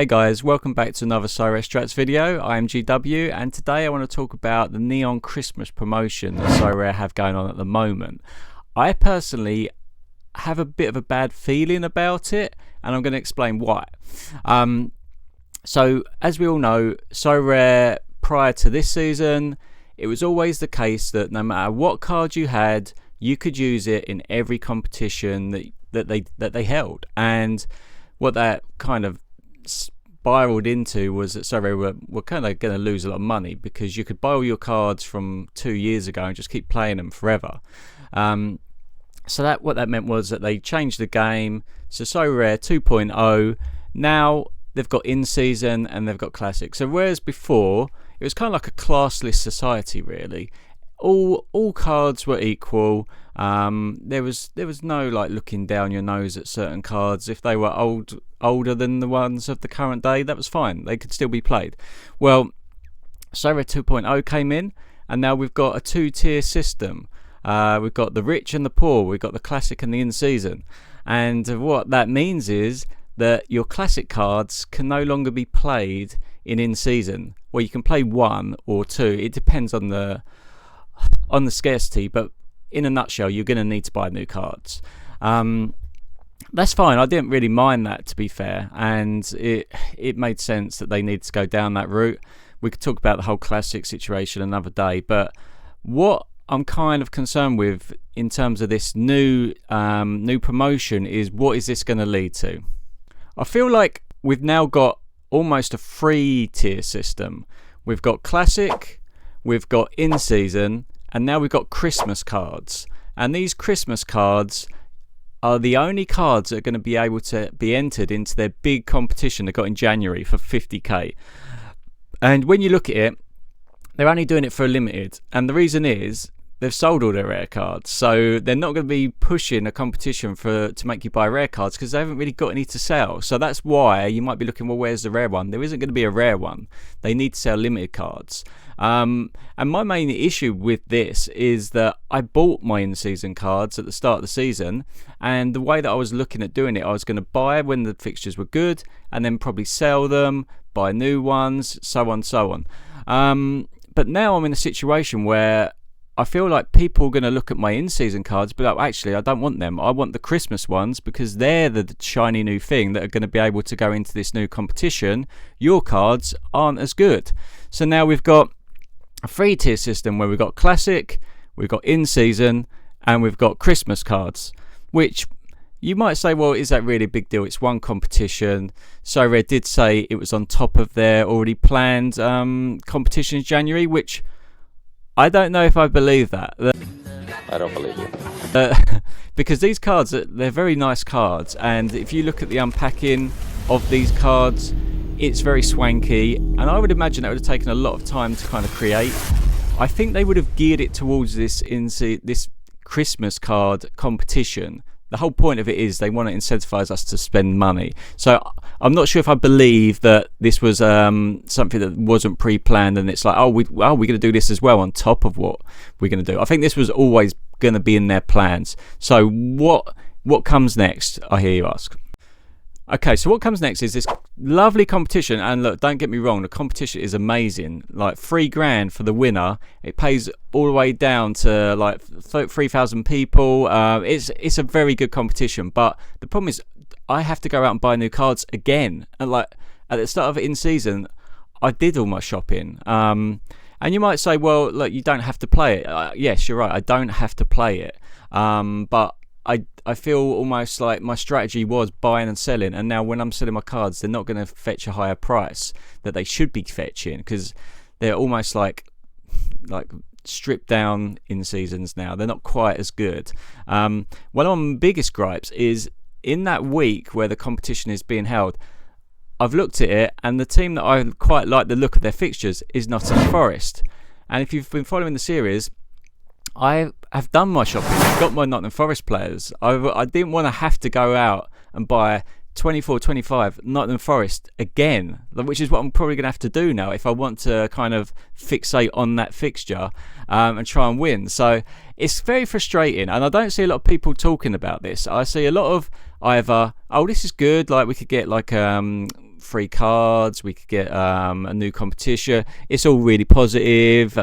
Hey guys, welcome back to another SorareStrats video. I am GW, and today I want to talk about the Neon Christmas promotion that Sorare have going on at the moment. I personally have a bit of a bad feeling about it, and I'm going to explain why. So as we all know, Sorare prior to this season, it was always the case that no matter what card you had, you could use it in every competition that they held. And what that kind of spiraled into was that Sorare were kind of going to lose a lot of money, because you could buy all your cards from 2 years ago and just keep playing them forever. So what that meant was that they changed the game. So Sorare 2.0, now they've got in-season and they've got classic. So whereas before it was kind of like a classless society, really. All cards were equal. There was no like looking down your nose at certain cards. If they were older than the ones of the current day, that was fine. They could still be played. Well, Sorare 2.0 came in, and now we've got a two-tier system. We've got the rich and the poor. We've got the classic and the in-season. And what that means is that your classic cards can no longer be played in-season. Well, you can play one or two. It depends on the scarcity, but in a nutshell, you're going to need to buy new cards. That's fine. I didn't really mind that, to be fair, and it made sense that they need to go down that route. We could talk about the whole classic situation another day, but what I'm kind of concerned with in terms of this new promotion is, what is this going to lead to? I feel like we've now got almost a three-tier system. We've got classic, we've got in-season, and now we've got Christmas cards. And these Christmas cards are the only cards that are going to be able to be entered into their big competition they got in January for 50k. And when you look at it, they're only doing it for a limited. And the reason is they've sold all their rare cards. So they're not going to be pushing a competition to make you buy rare cards, because they haven't really got any to sell. So that's why you might be looking, well, where's the rare one? There isn't going to be a rare one. They need to sell limited cards. And my main issue with this is that I bought my in-season cards at the start of the season, and the way that I was looking at doing it, I was going to buy when the fixtures were good, and then probably sell them, buy new ones, so on, so on. But now I'm in a situation where I feel like people are going to look at my in-season cards, but actually I don't want them. I want the Christmas ones, because they're the shiny new thing that are going to be able to go into this new competition. Your cards aren't as good. So now we've got a three-tier system where we've got classic, we've got in-season, and we've got Christmas cards, which you might say, well, is that really a big deal? It's one competition. Sorare did say it was on top of their already planned competition in January, which I don't know if I believe that. I don't believe you. Because these cards, they're very nice cards, and if you look at the unpacking of these cards, it's very swanky, and I would imagine that would have taken a lot of time to kind of create. I think they would have geared it towards this Christmas card competition. The whole point of it is they want to incentivize us to spend money. So I'm not sure if I believe that this was something that wasn't pre-planned, and it's like, we're going to do this as well on top of what we're going to do. I think this was always going to be in their plans. So what comes next, I hear you ask? Okay, so what comes next is this lovely competition, and look, don't get me wrong, the competition is amazing. Like $3,000 for the winner. It pays all the way down to like 3,000 people. It's a very good competition, but the problem is I have to go out and buy new cards again. And like at the start of it in season, I did all my shopping. And you might say, well, look, you don't have to play it. Yes, you're right, I don't have to play it. But I feel almost like my strategy was buying and selling, and now when I'm selling my cards, they're not going to fetch a higher price that they should be fetching, because they're almost like stripped down in seasons now. They're not quite as good. One of my biggest gripes is in that week where the competition is being held, I've looked at it, and the team that I quite like the look of their fixtures is Nottingham Forest. And if you've been following the series, I have done my shopping. I've got my Nottingham Forest players. I didn't want to have to go out and buy 24-25 Nottingham Forest again, which is what I'm probably going to have to do now if I want to kind of fixate on that fixture and try and win. So it's very frustrating, and I don't see a lot of people talking about this. I see a lot of either, oh, this is good, like we could get like free cards, we could get a new competition. It's all really positive.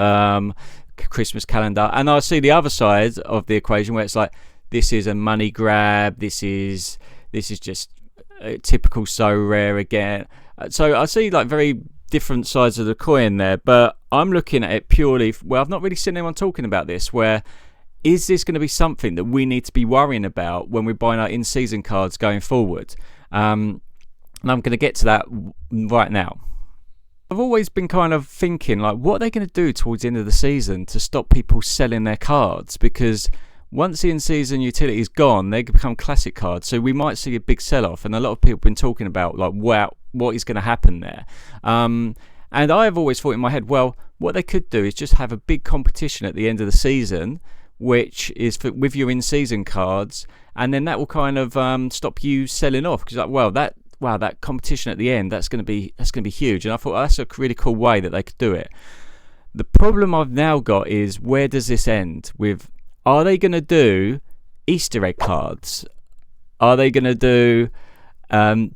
Christmas calendar, and I see the other side of the equation where it's like, this is a money grab. This is just typical Sorare again. So I see like very different sides of the coin there, but I'm looking at it purely. Well, I've not really seen anyone talking about this. Where is this going to be something that we need to be worrying about when we're buying our in-season cards going forward? And I'm going to get to that right now. I've always been kind of thinking, like, what are they going to do towards the end of the season to stop people selling their cards? Because once the in-season utility is gone, they become classic cards. So we might see a big sell-off. And a lot of people have been talking about, like, wow, what is going to happen there? And I've always thought in my head, well, what they could do is just have a big competition at the end of the season, which is with your in-season cards. And then that will kind of stop you selling off. Because, like, that competition at the end, that's going to be huge. And I thought, that's a really cool way that they could do it. The problem I've now got is, where does this end? Are they going to do Easter egg cards? Are they going to do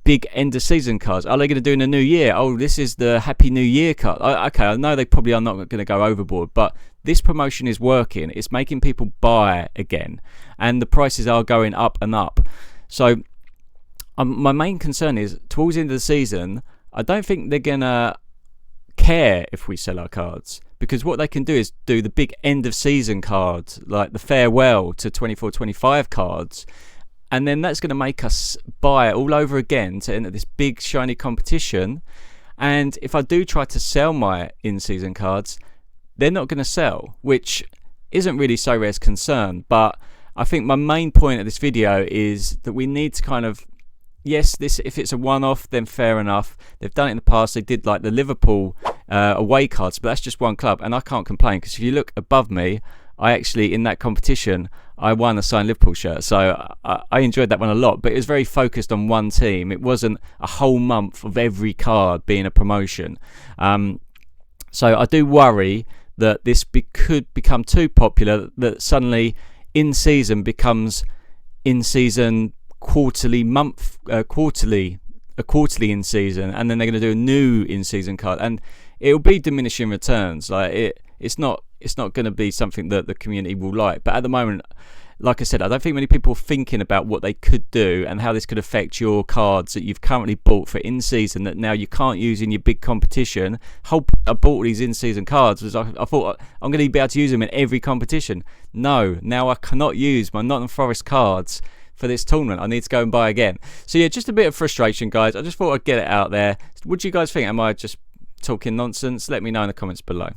big end of season cards? Are they going to do in the new year? Oh, this is the Happy New Year card. Okay, I know they probably are not going to go overboard, but this promotion is working. It's making people buy again, and the prices are going up and up. So my main concern is, towards the end of the season, I don't think they're going to care if we sell our cards, because what they can do is do the big end of season cards, like the farewell to 24-25 cards, and then that's going to make us buy it all over again to enter this big shiny competition. And if I do try to sell my in-season cards, they're not going to sell, which isn't really Sorare's concern. But I think my main point of this video is that we need to kind of, yes, if it's a one-off, then fair enough. They've done it in the past. They did like the Liverpool away cards, but that's just one club, and I can't complain, because if you look above me, I actually, in that competition, I won a signed Liverpool shirt. So I enjoyed that one a lot, but it was very focused on one team. It wasn't a whole month of every card being a promotion. So I do worry that this could become too popular, that suddenly in-season becomes in-season quarterly in season, and then they're going to do a new in season card, and it'll be diminishing returns. Like it's not going to be something that the community will like. But at the moment, like I said, I don't think many people are thinking about what they could do and how this could affect your cards that you've currently bought for in season that now you can't use in your big competition. I bought these in season cards was I thought I'm going to be able to use them in every competition. No, now I cannot use my Nottingham Forest cards for this tournament. I need to go and buy again. So yeah, just a bit of frustration, guys. I just thought I'd get it out there. What do you guys think? Am I just talking nonsense? Let me know in the comments below.